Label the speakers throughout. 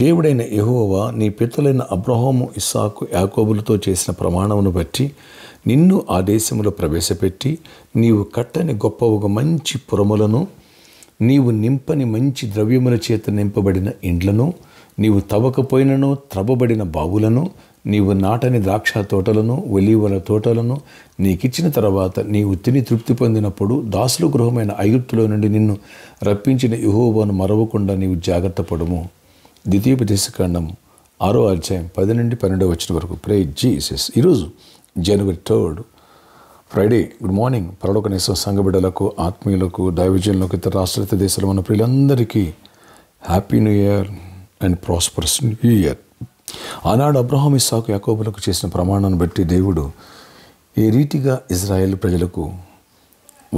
Speaker 1: దేవుడైన యెహోవా నీ పితరులైన అబ్రహాము, ఇస్సాకు, యాకోబులతో చేసిన ప్రమాణమును బట్టి నిన్ను ఆ దేశంలో ప్రవేశపెట్టి నీవు కట్టని గొప్ప ఒక మంచి పురములను, నీవు నింపని మంచి ద్రవ్యముల చేత నింపబడిన ఇండ్లను, నీవు తవ్వకపోయినను త్రవ్వబడిన బావులను, నీవు నాటని ద్రాక్ష తోటలను, ఒలీవల తోటలను నీకిచ్చిన తర్వాత నీవు తిని తృప్తి పొందినప్పుడు దాసుల గృహమైన ఐగుప్తులో నుండి నిన్ను రప్పించిన యెహోవాను మరవకుండా నీవు జాగ్రత్త పడుము. ద్వితీయోపదేశకాండం 6వ అధ్యాయం 10 నుండి 12 వచనం వరకు. Praise Jesus. ఈరోజు జనవరి 3 ఫ్రైడే. Good morning. పరలోకనేశ్వర సంఘ బిడ్డలకు, ఆత్మీయులకు, దైవజనులకు, ఇతర రాష్ట్ర దేశాల మన ప్రియులందరికీ happy new year and prosperous new year. ఆనాడు అబ్రహాము, ఇస్సాకు, యాకోబులకు చేసిన ప్రమాణాన్ని బట్టి దేవుడు ఏ రీతిగా ఇజ్రాయేల్ ప్రజలకు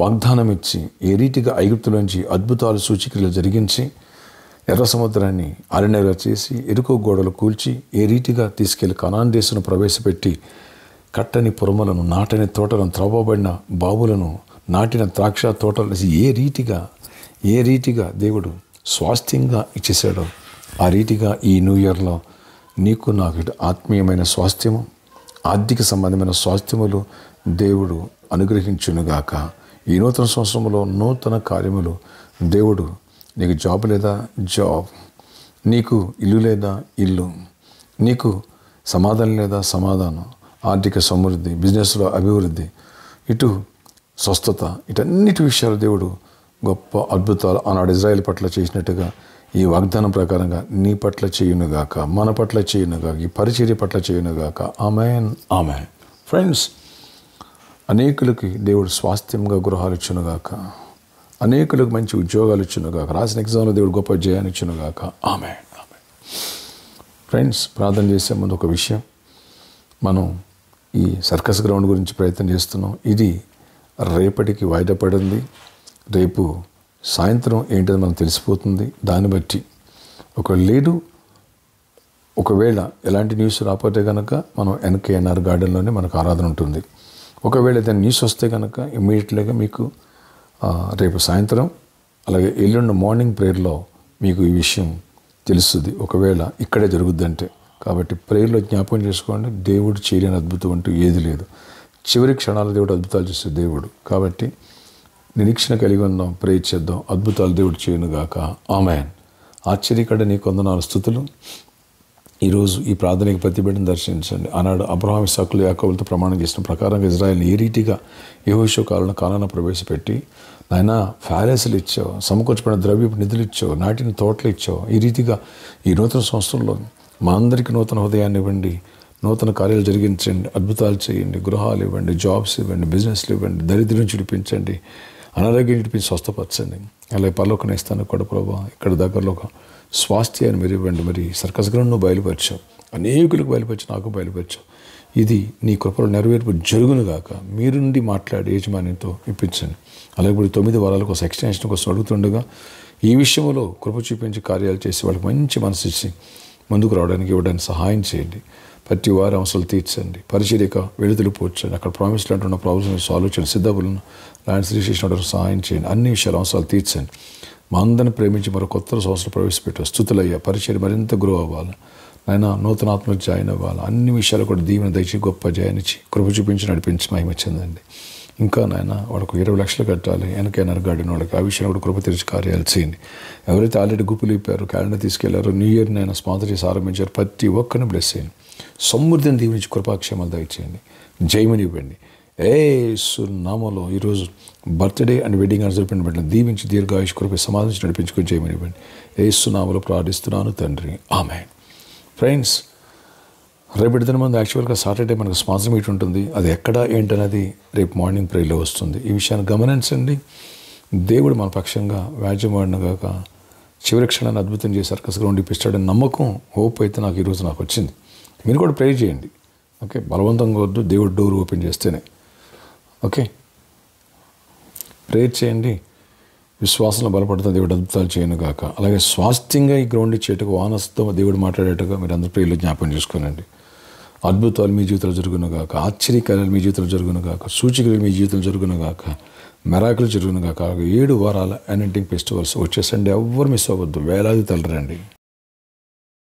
Speaker 1: వాగ్దానం ఇచ్చి, ఏ రీతిగా ఐగుప్తులోంచి అద్భుతాలు, సూచక్రియలు జరిగించి, ఎర్ర సముద్రాన్ని ఆలనేలా చేసి, ఎరుకో గోడలు కూల్చి, ఏ రీతిగా తీసుకెళ్లి కనాన్ దేశంలో ప్రవేశపెట్టి కట్టని పురములను, నాటని తోటలను, త్రవ్వబడిన బావులను, నాటిన ద్రాక్ష తోటలను ఏ రీతిగా దేవుడు స్వాస్థ్యంగా ఇచ్చేసాడో ఆ రీతిగా ఈ న్యూ ఇయర్లో నీకు నాకు ఆత్మీయమైన స్వాస్థ్యము, ఆర్థిక సంబంధమైన స్వాస్థ్యములు దేవుడు అనుగ్రహించునుగాక. ఈ నూతన సంవత్సరంలో నూతన కార్యములు దేవుడు, నీకు జాబ్ లేదా జాబ్, నీకు ఇల్లు లేదా ఇల్లు, నీకు సమాధానం లేదా సమాధానం, ఆర్థిక సమృద్ధి, బిజినెస్లో అభివృద్ధి, ఇటు స్వస్థత, ఇటన్నిటి విషయాలు దేవుడు గొప్ప అద్భుతాలు ఆనాడు ఇజ్రాయేల్ పట్ల చేసినట్టుగా ఈ వాగ్దానం ప్రకారంగా నీ పట్ల చేయునుగాక, మన పట్ల చేయునుగాక, ఈ పరిచర్య పట్ల చేయునుగాక. Amen, amen. ఫ్రెండ్స్, అనేకులకి దేవుడు స్వాస్థ్యంగా గృహాలు ఇచ్చునుగాక, అనేకులకు మంచి ఉద్యోగాలు ఇచ్చునుగాక, రాసిన ఎగ్జామ్లో దేవుడు గొప్ప జయాన్ని ఇచ్చునుగాక. Amen, amen. ఫ్రెండ్స్, ప్రార్థన చేసే ముందు ఒక విషయం, మనం ఈ సర్కస్ గ్రౌండ్ గురించి ప్రయత్నం చేస్తున్నాం. ఇది రేపటికి వాయిదా పడింది. రేపు సాయంత్రం ఏంటో మనకు తెలిసిపోతుంది. దాన్ని బట్టి ఒకవేళ ఎలాంటి న్యూస్ రాకపోతే కనుక మనం ఎన్కేఎన్ఆర్ గార్డెన్లోనే మనకు ఆరాధన ఉంటుంది. ఒకవేళ ఏదైనా న్యూస్ వస్తే కనుక ఇమ్మీడియట్లీగా మీకు రేపు సాయంత్రం అలాగే ఎల్లుండి మార్నింగ్ ప్రేయర్లో మీకు ఈ విషయం తెలుస్తుంది, ఒకవేళ ఇక్కడే జరుగుద్దంటే. కాబట్టి ప్రేయర్లో జ్ఞాపకం చేసుకోండి, దేవుడు చేయలేని అద్భుతం అంటూ ఏది లేదు. చివరి క్షణాలు దేవుడు అద్భుతాలు చేసే దేవుడు. కాబట్టి నిరీక్షణ కలిగి ఉందాం, ప్రేయర్ చేద్దాం, అద్భుతాలు దేవుడు చేయనుగాక. ఆమెన్. ఆశ్చర్యకడ నీ కొందనాలు స్థుతులు. ఈరోజు ఈ ప్రార్థనకి ప్రతిబిడ్డను దర్శించండి. ఆనాడు అబ్రహాము, ఇస్సాకులు, యాకోబులతో ప్రమాణం చేసిన ప్రకారంగా ఇజ్రాయేల్ని ఏ రీతిగా యెహోషువ కాలంలో కానాను ప్రవేశపెట్టి నాయనా ఫారెస్లు ఇచ్చావు, సమకూర్చబడిన ద్రవ్యపు నిధులు ఇచ్చావు, నాటిన తోటలు ఇచ్చావు. ఈ రీతిగా ఈ నూతన సంవత్సరంలో మా అందరికీ నూతన హృదయాన్ని ఇవ్వండి, నూతన కార్యాలు జరిగించండి, అద్భుతాలు చేయండి, గృహాలు ఇవ్వండి, జాబ్స్ ఇవ్వండి, బిజినెస్లు ఇవ్వండి, దరిద్రం విడిపించండి, అనారోగ్యం విడిపించి స్వస్థపరచండి. అలాగే పరలోకన ఇస్తాను కూడా ప్రభా, ఇక్కడ దగ్గరలో ఒక స్వాస్థ్యాన్ని మీరు ఇవ్వండి. మరి సర్కస్ గ్రౌండ్ను బయలుపరిచావు, అనేకులకు బయలుపరిచి, నాకు బయలుపరిచావు. ఇది నీ కృపలో నెరవేర్పు జరుగునుగాక. మీరు నుండి మాట్లాడి యజమానితో ఇప్పించండి. అలాగే ఇప్పుడు 9 వారాలకు ఒక ఎక్స్టెన్షన్ కోసం అడుగుతుండగా ఈ విషయంలో కృప చూపించి కార్యాలు చేసి వాళ్ళకి మంచి మనసు ఇచ్చి ముందుకు రావడానికి, ఇవ్వడానికి సహాయం చేయండి. ప్రతి వారి అవసరాలు తీర్చండి, పరిచర్యక వెలుతులు పోర్చండి. అక్కడ ప్రామిస్లు అంటున్న ప్రాబ్లమ్స్ సాల్వ్ చేయండి, సిద్ధబులను ల్యాండ్ రిజిస్ట్రేషన్ సహాయం చేయండి. అన్ని విషయాలు అవసరాలు తీర్చండి. మా అందరిని ప్రేమించి మరో కొత్త సంవత్సరం ప్రవేశపెట్టారు. స్థుతులయ్యా, పరిచర్య మరింత గ్రో అవ్వాలి నాయన, నూతన ఆత్మకు జాయిన్ అవ్వాలి. అన్ని విషయాలు కూడా దీవెన దయచి గొప్ప జయాన్నిచ్చి కృప చూపించి నడిపించి మహిమ చెందండి. ఇంకా నాయన వాళ్ళకు 20 లక్షలు కట్టాలి, ఎన్కేఎన్ఆర్ గార్డెన్ వాళ్ళకి, ఆ విషయంలో కూడా కృప తెరిచి కార్యాలు చేయండి. ఎవరైతే ఆల్రెడీ గుప్పులు ఇప్పారు, క్యాలెండర్ తీసుకెళ్లారో, న్యూ ఇయర్ని ఆయన స్పాన్సర్ చేసి ఆరంభించారు, ప్రతి ఒక్కరిని బ్లెస్ చేయండి. సమృద్ధిని దీవించి కృపాక్షేమాలు దయచేయండి. జయమని ఇవ్వండి. యేసు నామములో ఈరోజు బర్త్డే అండ్ వెడ్డింగ్ జరిపిన బిడ్డలను దీవించి దీర్ఘాయుష్ కృప సమాధించి నడిపించుకొని జయమని ఇవ్వండి. యేసు నామములో ప్రార్థిస్తున్నాను తండ్రి, ఆమేన్. ఫ్రెండ్స్, రేపటి దిన ముందు యాక్చువల్గా సాటర్డే మనకు స్పాన్సర్ మీట్ ఉంటుంది. అది ఎక్కడ ఏంటనేది రేపు మార్నింగ్ ప్రేయర్లో వస్తుంది. ఈ విషయాన్ని గమనించండి. దేవుడు మన పక్షంగా వ్యాజ్యమాడినగాక చివరి క్షణాన్ని అద్భుతం చేసి సర్కస్ గ్రౌండ్ ఇప్పిస్తాడని నమ్మకం, హోప్ అయితే నాకు ఈరోజు నాకు వచ్చింది. మీరు కూడా ప్రే చేయండి. ఓకే, బలవంతంగా వద్దు, దేవుడు డోర్ ఓపెన్ చేస్తేనే. ఓకే, ప్రేయర్ చేయండి. విశ్వాసంలో బలపడుతుంది, దేవుడు అద్భుతాలు చేయను గాక. అలాగే స్వాస్థ్యంగా ఈ గ్రౌండ్ ఇచ్చేట్టుగా, వానస్తో దేవుడు మాట్లాడేట్టుగా మీరు అందరూ ప్రేయర్లో జ్ఞాపకం చేసుకోనండి. అద్భుతాలు మీ జీవితంలో జరుగునుగాక, ఆశ్చర్యకార్యాలు మీ జీవితంలో జరుగునుగాక, సూచికలు మీ జీవితంలో జరుగునుగాక, మెరాకులు జరుగునుగాక. 7 వారాల అనాయింటింగ్ ఫెస్టివల్స్ వచ్చేసండి, ఎవ్వరు మిస్ అవ్వద్దు. వేలాది తలరండి.